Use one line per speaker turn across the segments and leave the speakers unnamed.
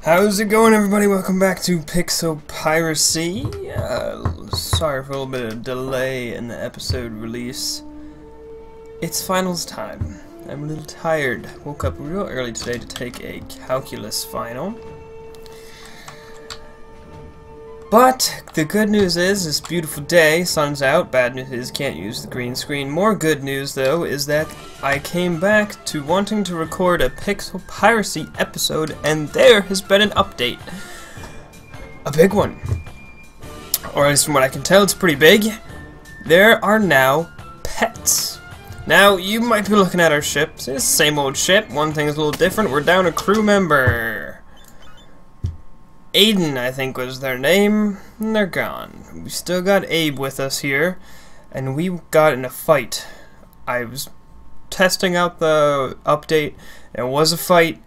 How's it going, everybody? Welcome back to Piracy. Sorry for a little bit of delay in the episode release. It's finals time. I'm a little tired. Woke up real early today to take a calculus final. But the good news is, this beautiful day, sun's out. Bad news is, can't use the green screen. More good news, though, is that I came back to wanting to record a Pixel Piracy episode, and there has been an update. A big one. Or at least from what I can tell, it's pretty big. There are now pets. Now, you might be looking at our ship. It's the same old ship. One thing is a little different. We're down a crew member. Aiden, I think, was their name, and they're gone. We still got Abe with us here, and we got in a fight. I was testing out the update. It was a fight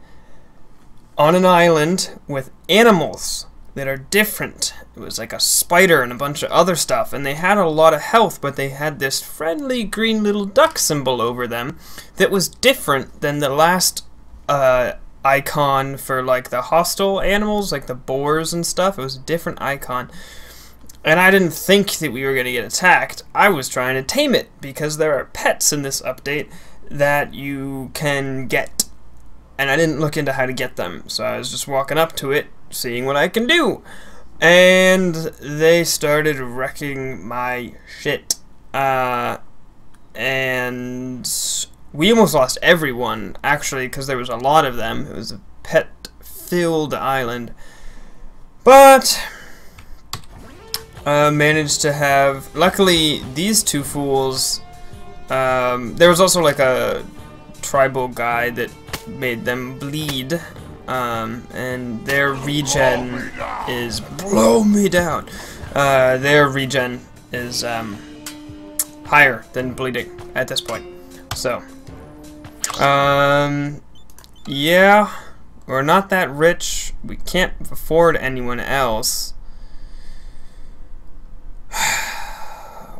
on an island with animals that are different. It was like a spider and a bunch of other stuff, and they had a lot of health, but they had this friendly green little duck symbol over them that was different than the last icon for like the hostile animals, like the boars and stuff. It was a different icon, and I didn't think that we were going to get attacked. I was trying to tame it because there are pets in this update that you can get, and I didn't look into how to get them, so I was just walking up to it, seeing what I can do, and they started wrecking my shit, and we almost lost everyone, actually, because there was a lot of them. It was a pet-filled island. But managed to have... Luckily, these two fools... there was also like a tribal guy that made them bleed. And their regen is... Blow me down! Their regen is higher than bleeding at this point. So... yeah, we're not that rich. We can't afford anyone else.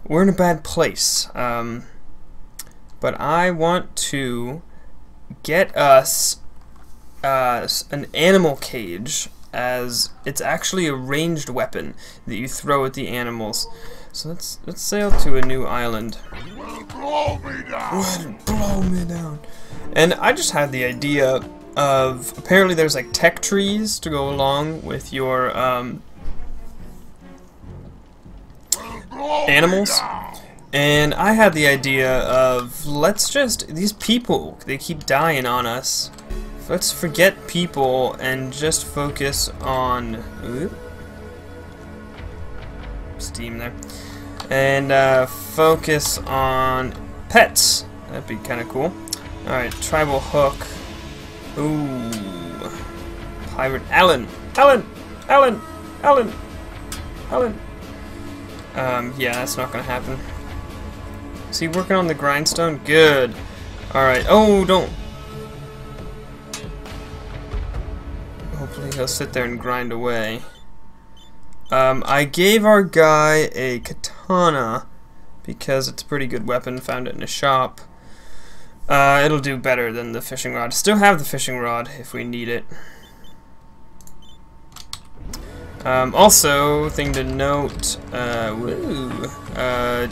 We're in a bad place. But I want to get us an animal cage, as it's actually a ranged weapon that you throw at the animals. So let's sail to a new island.
Blow me down.
Blow me down. And I just had the idea of, apparently there's like tech trees to go along with your animals. And I had the idea of, let's just, these people, they keep dying on us. Let's forget people and just focus on, steam there. And focus on pets. That'd be kind of cool. Alright, tribal hook. Ooh. Pirate Alan. Alan! Alan! Alan! Alan! Yeah, that's not gonna happen. Is he working on the grindstone? Good. Alright. Oh, don't. Hopefully he'll sit there and grind away. I gave our guy a katana because it's a pretty good weapon, found it in a shop. It'll do better than the fishing rod. Still have the fishing rod if we need it. Also, thing to note,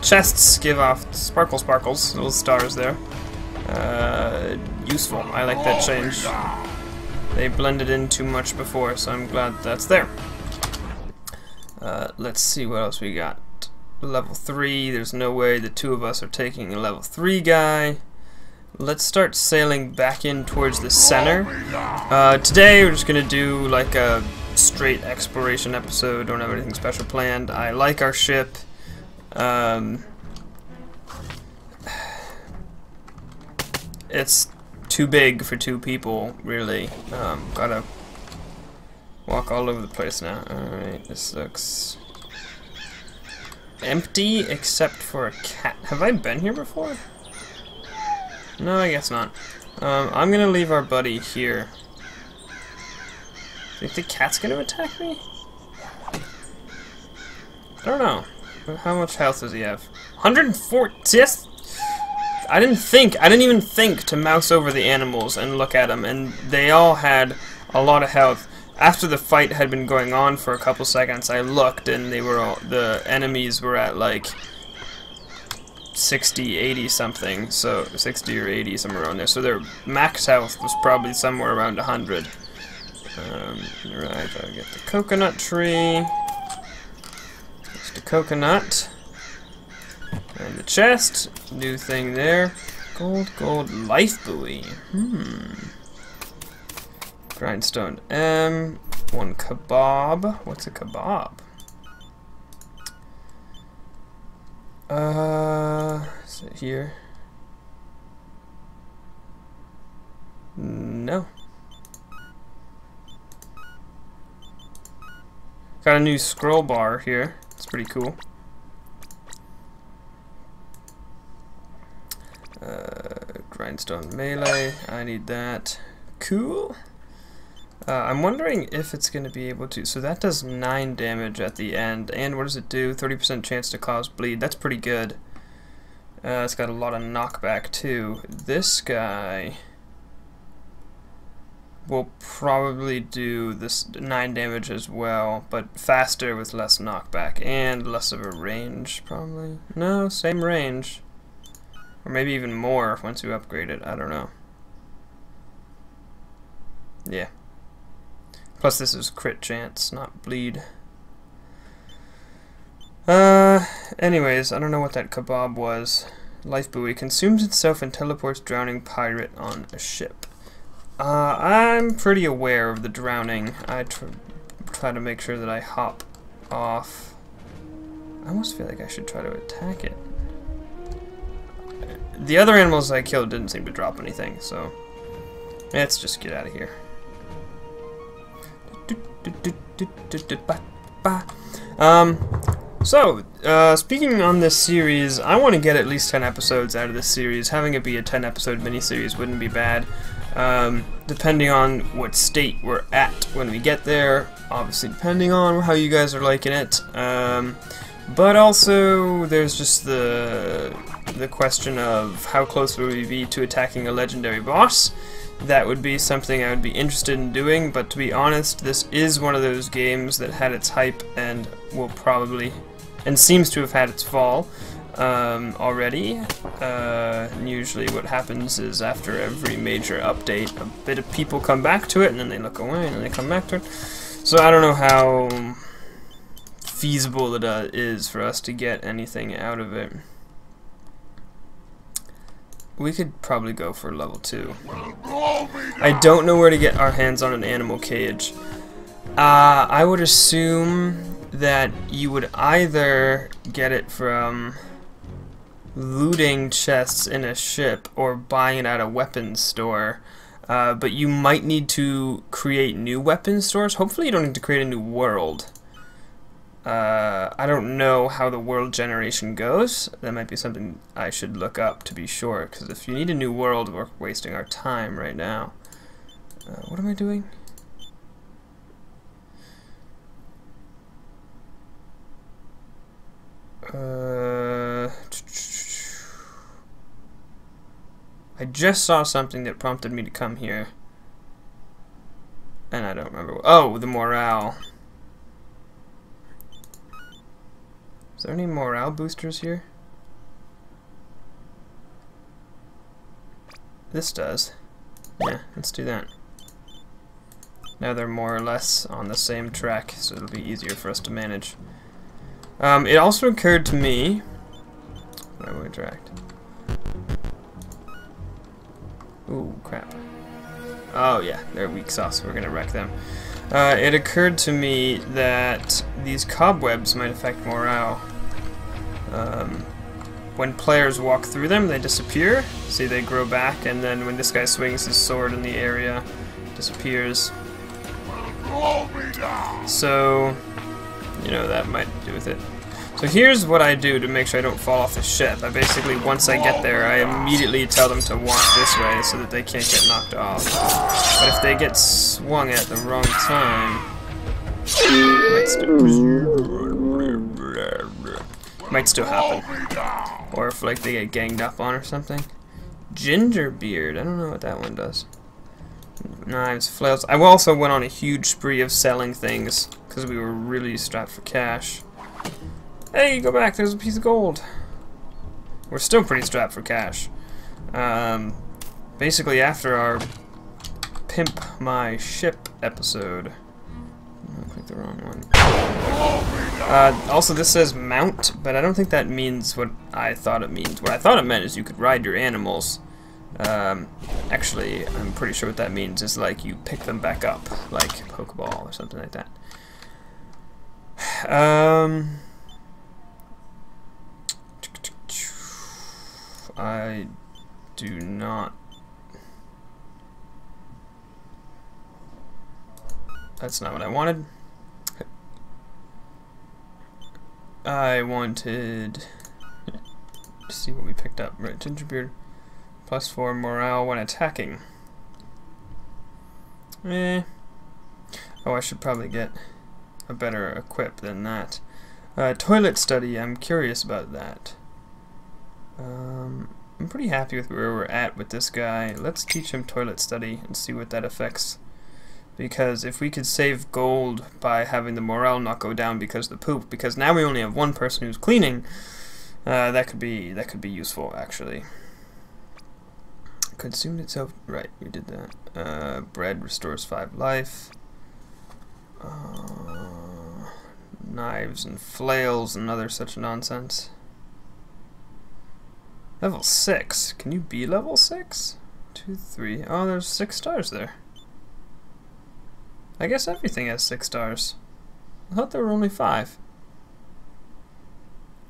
chests give off sparkles, little stars there. Useful. I like that change. They blended in too much before, so I'm glad that's there. Let's see what else we got. Level 3, there's no way the two of us are taking a level 3 guy. Let's start sailing back in towards the center. Today we're just gonna do like a straight exploration episode, don't have anything special planned. I like our ship. It's too big for two people, really. Gotta walk all over the place now. Alright, this looks empty except for a cat. Have I been here before? No, I guess not. I'm gonna leave our buddy here. Think the cat's gonna attack me? I don't know. How much health does he have? 104. Yes. I didn't even think to mouse over the animals and look at them, and they all had a lot of health. after the fight had been going on for a couple seconds, I looked and the enemies were at like 60, 80 something, so 60 or 80 somewhere around there. So their max health was probably somewhere around 100. Right, I'll get the coconut tree. Just a coconut. And the chest, new thing there. Gold life buoy. Grindstone M. One kebab. What's a kebab? Is it here? No. Got a new scroll bar here. It's pretty cool. Grindstone melee. I need that. Cool. I'm wondering if it's going to be able to... So that does 9 damage at the end. And what does it do? 30% chance to cause bleed. That's pretty good. It's got a lot of knockback too. This guy will probably do this 9 damage as well, but faster with less knockback and less of a range, probably. No, same range. Or maybe even more once you upgrade it. I don't know. Yeah. Plus this is crit chance, not bleed. Anyways, I don't know what that kebab was. Life buoy consumes itself and teleports drowning pirate on a ship. I'm pretty aware of the drowning. I try to make sure that I hop off. I almost feel like I should try to attack it. The other animals I killed didn't seem to drop anything, so let's just get out of here. Speaking on this series, I want to get at least 10 episodes out of this series. Having it be a 10-episode miniseries wouldn't be bad. Depending on what state we're at when we get there, obviously depending on how you guys are liking it. But also, there's just the question of how close will we be to attacking a legendary boss. That would be something I would be interested in doing, but to be honest, this is one of those games that had its hype and will probably, and seems to have had its fall already. Usually what happens is after every major update, a bit of people come back to it, and then they look away, and then they come back to it. So I don't know how feasible it is for us to get anything out of it. We could probably go for level 2. I don't know where to get our hands on an animal cage. I would assume that you would either get it from looting chests in a ship or buying it at a weapons store. But you might need to create new weapons stores. Hopefully you don't need to create a new world. I don't know how the world generation goes. That might be something I should look up to be sure, because if you need a new world, we're wasting our time right now. What am I doing? I just saw something that prompted me to come here, and I don't remember. Oh, the morale. Is there any morale boosters here? This does. Yeah, let's do that. Now they're more or less on the same track, so it'll be easier for us to manage. It also occurred to me... Where am I interact? Ooh, crap. Oh yeah, they're weak sauce, we're gonna wreck them. It occurred to me that these cobwebs might affect morale. When players walk through them, they disappear. See, they grow back, and then when this guy swings his sword in the area, it disappears. So, you know, that might do with it. So here's what I do to make sure I don't fall off the ship. I basically, once I get there, I immediately tell them to walk this way so that they can't get knocked off. But if they get swung at the wrong time, might still happen. Or if like they get ganged up on or something. Ginger beard, I don't know what that one does. Knives, flails. I also went on a huge spree of selling things because we were really strapped for cash. Hey, go back. There's a piece of gold. We're still pretty strapped for cash. Basically, after our Pimp My Ship episode. I clicked the wrong one. Also, this says mount, but I don't think that means what I thought it means. What I thought it meant is you could ride your animals. Actually, I'm pretty sure what that means is like you pick them back up, like Pokeball or something like that. I do not. That's not what I wanted. I wanted to see what we picked up. Right, Gingerbeard. +4 morale when attacking. Oh, I should probably get a better equip than that. Toilet study, I'm curious about that. I'm pretty happy with where we're at with this guy. Let's teach him toilet study and see what that affects. Because if we could save gold by having the morale not go down because of the poop, because now we only have one person who's cleaning, that could be useful actually. Consumed itself. Right, we did that. Bread restores 5 life. Knives and flails and other such nonsense. Level 6. Can you be level 6? 2, 3. Oh, there's 6 stars there. I guess everything has 6 stars. I thought there were only 5.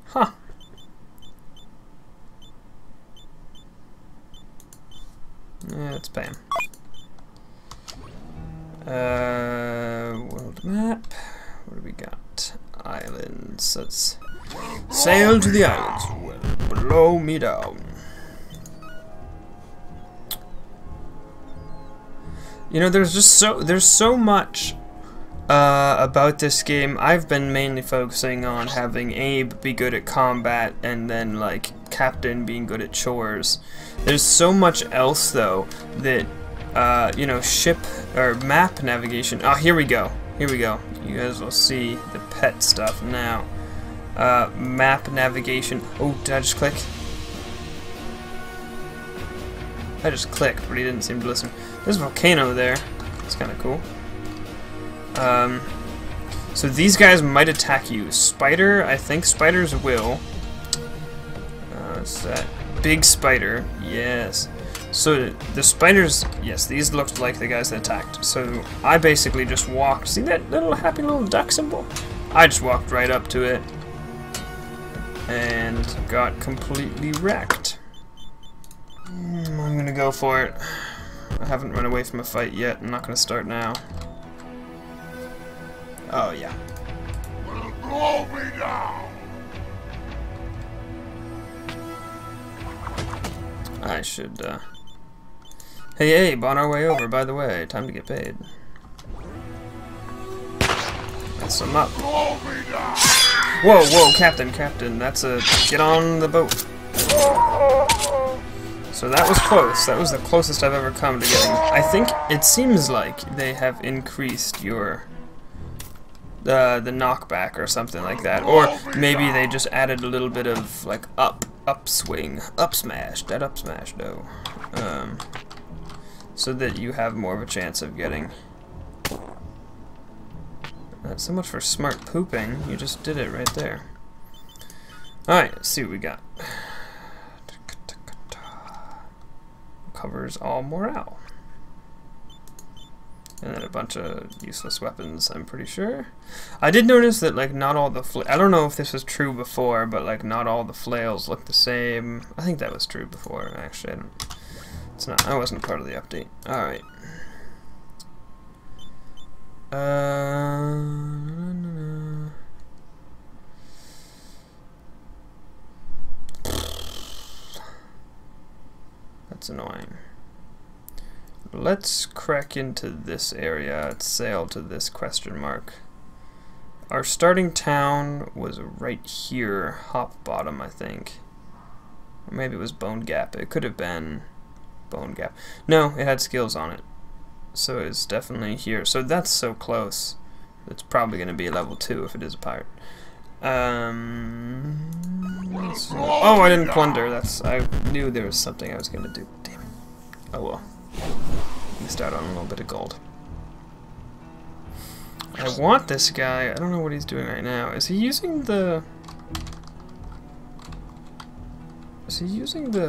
Huh. Yeah, let's pay him. World map. What do we got? Islands. Let's sail to the islands. Well, blow me down. You know, there's so much about this game. I've been mainly focusing on having Abe be good at combat and then like Captain being good at chores. There's so much else though that you know, ship or map navigation. Oh, here we go. Here we go. You guys will see the pet stuff now. Map navigation. Oh, did I just click? I just clicked, but he didn't seem to listen. There's a volcano there. It's kind of cool. So these guys might attack you. Spider, I think spiders will. It's that big spider. Yes. So the spiders, yes, these looked like the guys that attacked. So I basically just walked. See that little happy little duck symbol? I just walked right up to it and got completely wrecked. I'm gonna go for it. I haven't run away from a fight yet. I'm not gonna start now. Oh yeah.
Blow me down.
I should. Hey, Abe, on our way over. By the way, time to get paid. That's him up.
Blow me down.
Whoa, whoa, Captain, that's a get on the boat. So that was close. That was the closest I've ever come to getting. I think it seems like they have increased your the knockback or something like that, or maybe they just added a little bit of like upswing, up smash, no, so that you have more of a chance of getting. Not so much for smart pooping. You just did it right there. All right, let's see what we got. Covers all morale. And then a bunch of useless weapons, I'm pretty sure. I did notice that, like, not all the I don't know if this was true before, but, like, not all the flails look the same. I think that was true before, actually. It's not. I wasn't part of the update. Alright. That's annoying. Let's crack into this area. Let's sail to this question mark. Our starting town was right here, Hop Bottom, I think. Or maybe it was Bone Gap. It could have been Bone Gap. No, it had skills on it. So it's definitely here. So that's so close. It's probably going to be a level 2 if it is a pirate. Oh, I didn't plunder. I knew there was something I was going to do. Damn it. Oh well. Missed out on a little bit of gold. I want this guy. I don't know what he's doing right now. Is he using the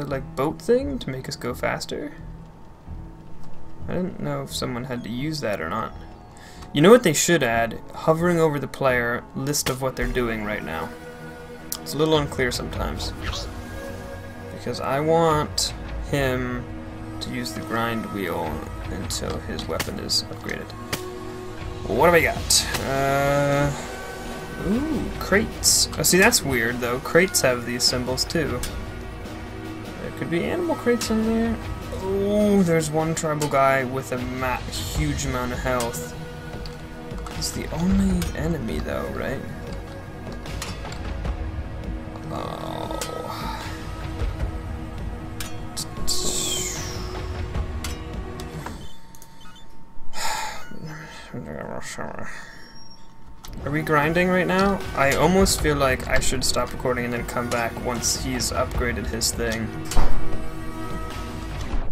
like boat thing to make us go faster? I didn't know if someone had to use that or not. You know what they should add? Hovering over the player, list of what they're doing right now. It's a little unclear sometimes. Because I want him to use the grind wheel until his weapon is upgraded. Well, what have I got? Ooh, crates. Oh, see, that's weird, though. Crates have these symbols, too. There could be animal crates in there. Oh, there's one tribal guy with a huge amount of health. He's the only enemy, though, right? Oh. Are we grinding right now? I almost feel like I should stop recording and then come back once he's upgraded his thing.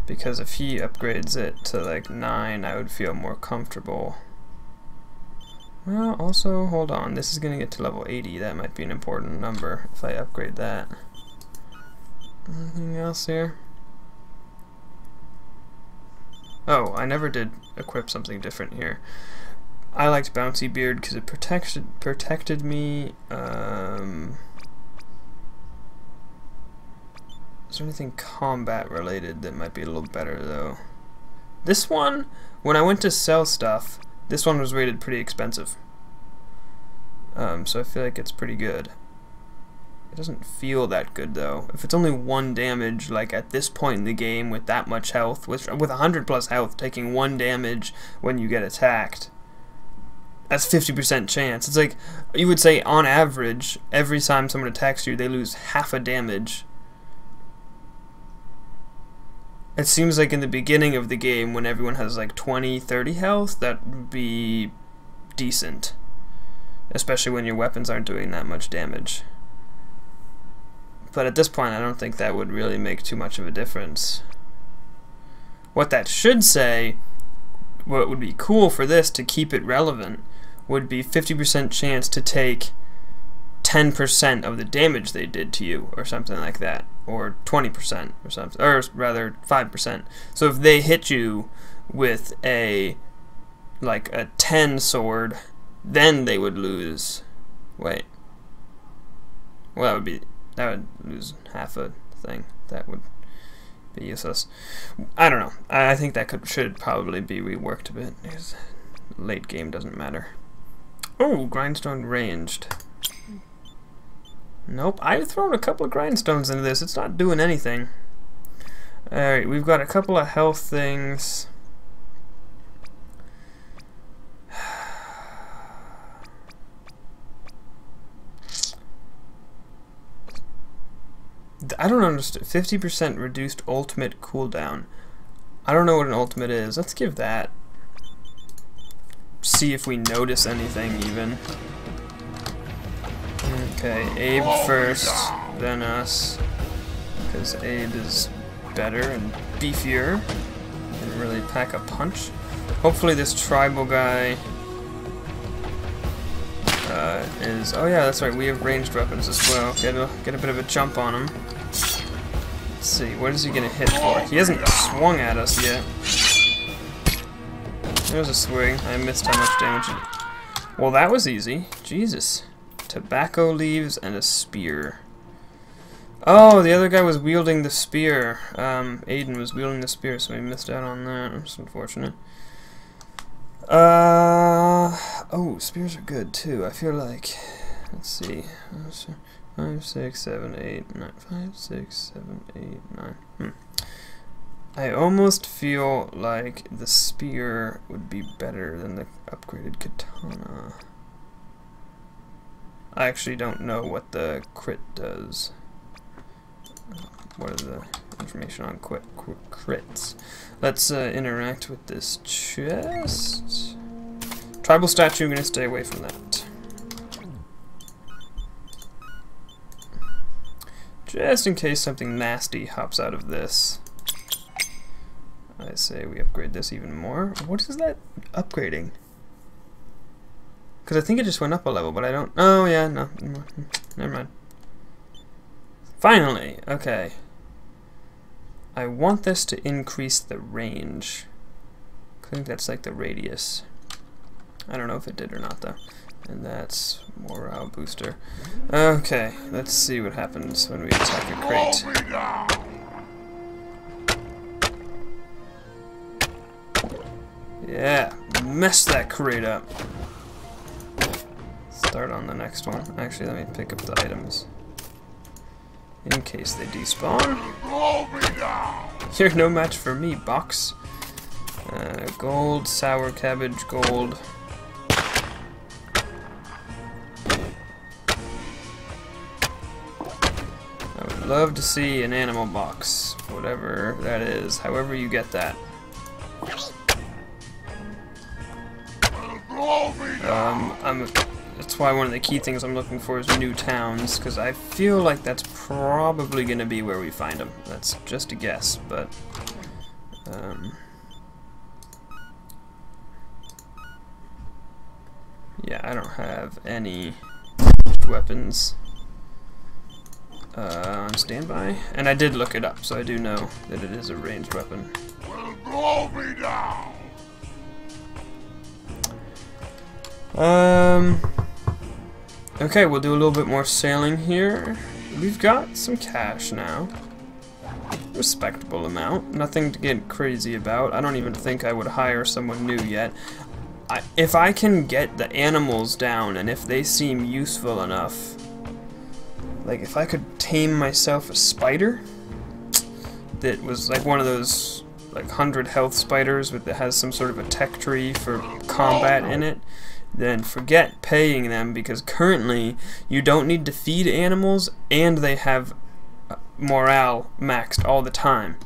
Because if he upgrades it to like 9, I would feel more comfortable. Well, also, hold on. This is going to get to level 80. That might be an important number if I upgrade that. Anything else here? Oh, I never did equip something different here. I liked Bouncy Beard because it protected me. Is there anything combat related that might be a little better though? This one, when I went to sell stuff, this one was rated pretty expensive. So I feel like it's pretty good. It doesn't feel that good though. If it's only 1 damage, like at this point in the game with that much health, with 100 plus health, taking 1 damage when you get attacked, that's 50% chance. It's like, you would say on average, every time someone attacks you, they lose half a damage. It seems like in the beginning of the game, when everyone has like 20, 30 health, that would be decent. Especially when your weapons aren't doing that much damage. But at this point, I don't think that would really make too much of a difference. What that should say, what would be cool for this to keep it relevant, would be 50% chance to take 10% of the damage they did to you, or something like that, or 20% or something, or rather 5%. So if they hit you with a 10 sword, then they would lose. Wait. Well, that would lose half a thing. That would be useless. I don't know. I think that should probably be reworked a bit, because late game doesn't matter. Oh, grindstone ranged. Nope, I've thrown a couple of grindstones into this. It's not doing anything. Alright, we've got a couple of health things. I don't understand. 50% reduced ultimate cooldown. I don't know what an ultimate is. Let's give that. See if we notice anything even. Okay, Abe first, then us. Because Abe is better and beefier. Didn't really pack a punch. Hopefully this tribal guy is... Oh yeah, that's right, we have ranged weapons as well. Get a bit of a jump on him. Let's see, what is he gonna hit for? He hasn't swung at us yet. There's a swing. I missed how much damage. Well, that was easy. Jesus. Tobacco leaves and a spear. Oh, the other guy was wielding the spear. Aiden was wielding the spear, so we missed out on that. That's unfortunate. Oh, spears are good too. I feel like, let's see, 5, 6, 7, 8, 9, 5, 6, 7, 8, 9. I almost feel like the spear would be better than the upgraded katana. I actually don't know what the crit does. what is the information on crits? Let's interact with this chest. Tribal statue, I'm gonna stay away from that. Just in case something nasty hops out of this. I say we upgrade this even more. What is that upgrading? Because I think it just went up a level, but I don't... Oh, yeah, no. Never mind. Finally! Okay. I want this to increase the range. I think that's like the radius. I don't know if it did or not, though. And that's morale booster. Okay, let's see what happens when we attack a crate. Yeah, mess that crate up. Start on the next one. Actually, let me pick up the items. In case they despawn. You're no match for me, box. Gold, sour cabbage, gold. I would love to see an animal box, whatever that is, however you get that. That's why one of the key things I'm looking for is new towns, because I feel like that's probably going to be where we find them. That's just a guess, but... yeah, I don't have any weapons on standby, and I did look it up, so I do know that it is a ranged weapon.
Blow me down.
Okay, we'll do a little bit more sailing here. We've got some cash now. Respectable amount. Nothing to get crazy about. I don't even think I would hire someone new yet. If I can get the animals down, and if they seem useful enough, like if I could tame myself a spider that was like one of those like 100 health spiders that has some sort of a tech tree for combat in it, then forget paying them, because currently you don't need to feed animals and they have morale maxed all the time.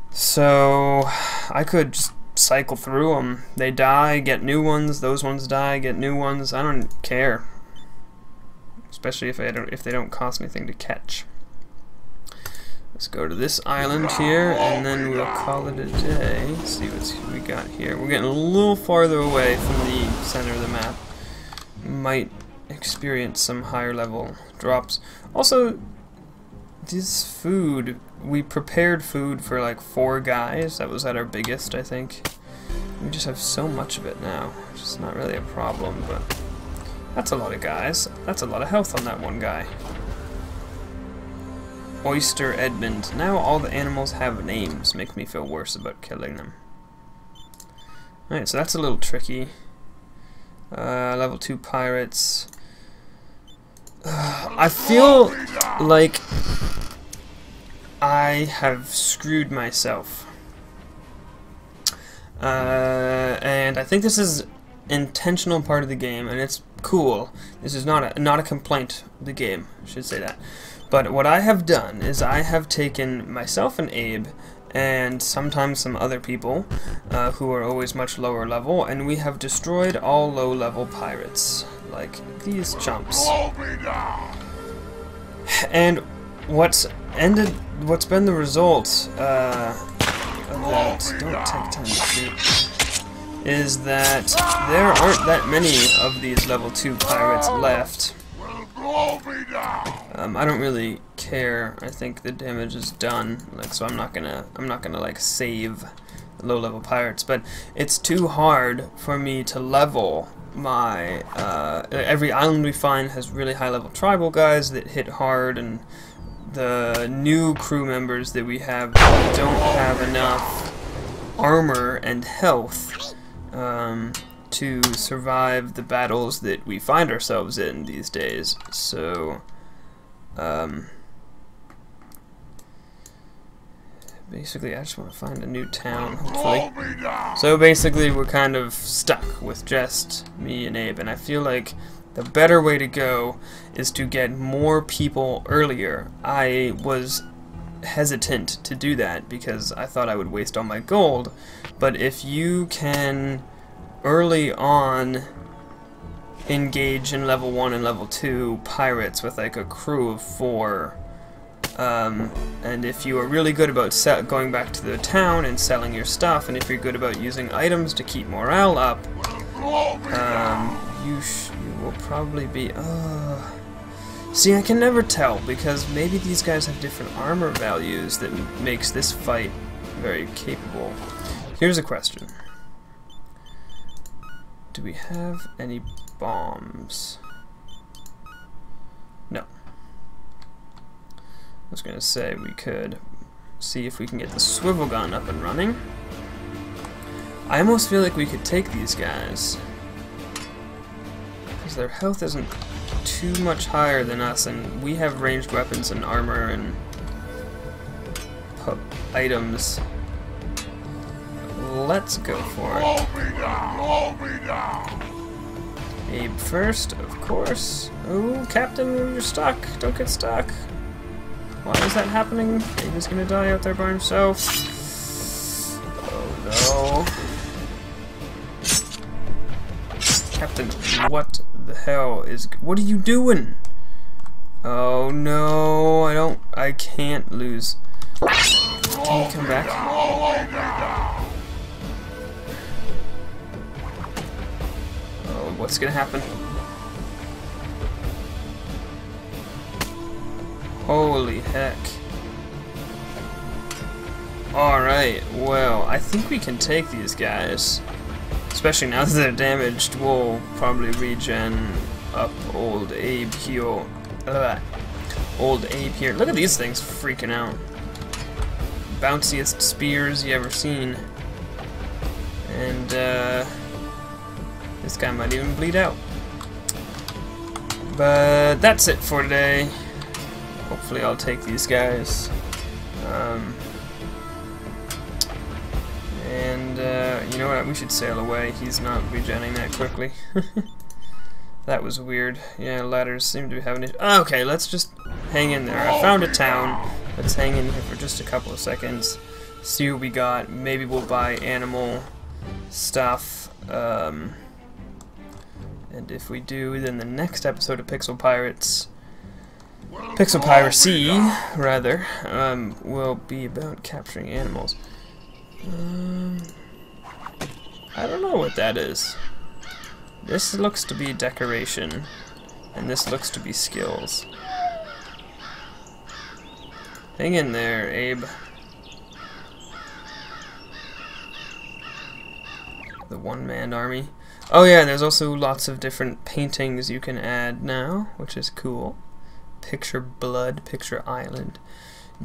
So I could just cycle through them. They die, get new ones. Those ones die, get new ones. I don't care, especially if they don't cost anything to catch. Let's go to this island here, and then we'll call it a day. Let's see what we got here. We're getting a little farther away from the center of the map. Might experience some higher level drops. Also, this food, we prepared food for like 4 guys. That was at our biggest, I think. We just have so much of it now, which is not really a problem, but that's a lot of guys. That's a lot of health on that one guy. Oyster Edmund. Now all the animals have names. Make me feel worse about killing them. Alright, so that's a little tricky. Level 2 pirates. I feel like I have screwed myself. And I think this is intentional part of the game, and it's cool. This is not a complaint of the game, I should say that. But what I have done is I have taken myself and Abe, and sometimes some other people who are always much lower level, and we have destroyed all low-level pirates, like these chumps. And what's been the result of that, don't take time to shoot, is that there aren't that many of these level 2 pirates left. I don't really care. I think the damage is done. Like, so I'm not gonna like save low-level pirates. But it's too hard for me to level my. Every island we find has really high-level tribal guys that hit hard, and the new crew members that we have don't have enough armor and health to survive the battles that we find ourselves in these days. So basically I just want to find a new town, hopefully. So basically we're kind of stuck with just me and Abe, and I feel like the better way to go is to get more people earlier. I was hesitant to do that because I thought I would waste all my gold. But if you can early on engage in level 1 and level 2 pirates with like a crew of 4, and if you are really good about going back to the town and selling your stuff, and if you're good about using items to keep morale up, you will probably be... See, I can never tell, because maybe these guys have different armor values that makes this fight very capable. Here's a question. Do we have any bombs? No. I was going to say we could see if we can get the swivel gun up and running. I almost feel like we could take these guys, because their health isn't too much higher than us, and we have ranged weapons and armor and items. Let's go for it.
Blow me down!
Abe first, of course. Oh, Captain, you're stuck. Don't get stuck. Why is that happening? Abe is gonna die out there by himself. Oh no. Captain, what the hell is... What are you doing? Oh no, I can't lose. Can you come back? Oh, what's gonna happen? Holy heck. Alright, well, I think we can take these guys. Especially now that they're damaged, we'll probably regen up old Abe here. Old Abe here. Look at these things freaking out. Bounciest spears you ever seen. And, this guy might even bleed out. But that's it for today. Hopefully I'll take these guys. You know what? We should sail away. He's not regenerating that quickly. That was weird. Yeah, ladders seem to be having it. Okay, let's just hang in there. I found a town. Let's hang in here for just a couple of seconds. See what we got. Maybe we'll buy animal stuff. And if we do, then the next episode of Pixel Piracy, rather, will be about capturing animals. I don't know what that is. This looks to be decoration, and this looks to be skills. Hang in there, Abe. The one-man army. Oh yeah, there's also lots of different paintings you can add now, which is cool. Picture blood, picture island.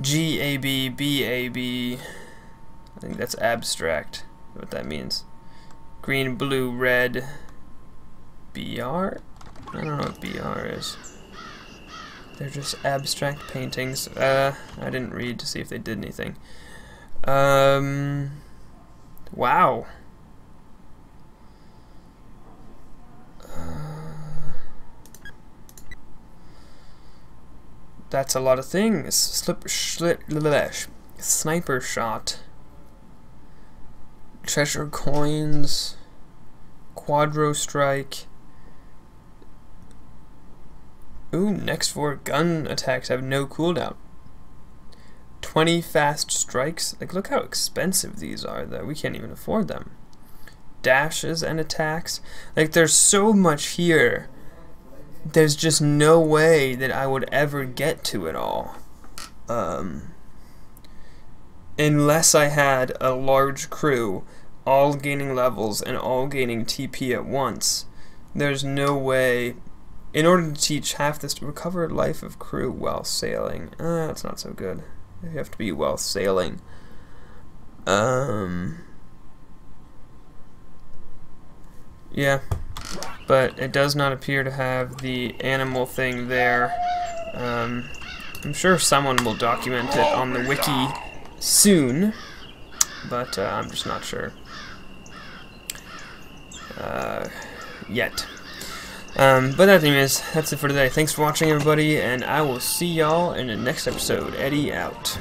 G-A-B, B-A-B. I think that's abstract, what that means. Green, blue, red. BR? I don't know what BR is. They're just abstract paintings. I didn't read to see if they did anything. Wow. That's a lot of things. Sniper shot. Treasure coins. Quadro strike. Ooh, next 4 gun attacks have no cooldown. 20 fast strikes. Like, look how expensive these are, though. We can't even afford them. Dashes and attacks. Like, there's so much here. There's just no way that I would ever get to it all. Unless I had a large crew, all gaining levels and all gaining TP at once. There's no way. In order to teach half this, to recover life of crew while sailing. That's not so good. You have to be while sailing. Yeah. But it does not appear to have the animal thing there. I'm sure someone will document it on the wiki soon, but I'm just not sure yet. But anyways, that's it for today. Thanks for watching, everybody, and I will see y'all in the next episode. Eddie out.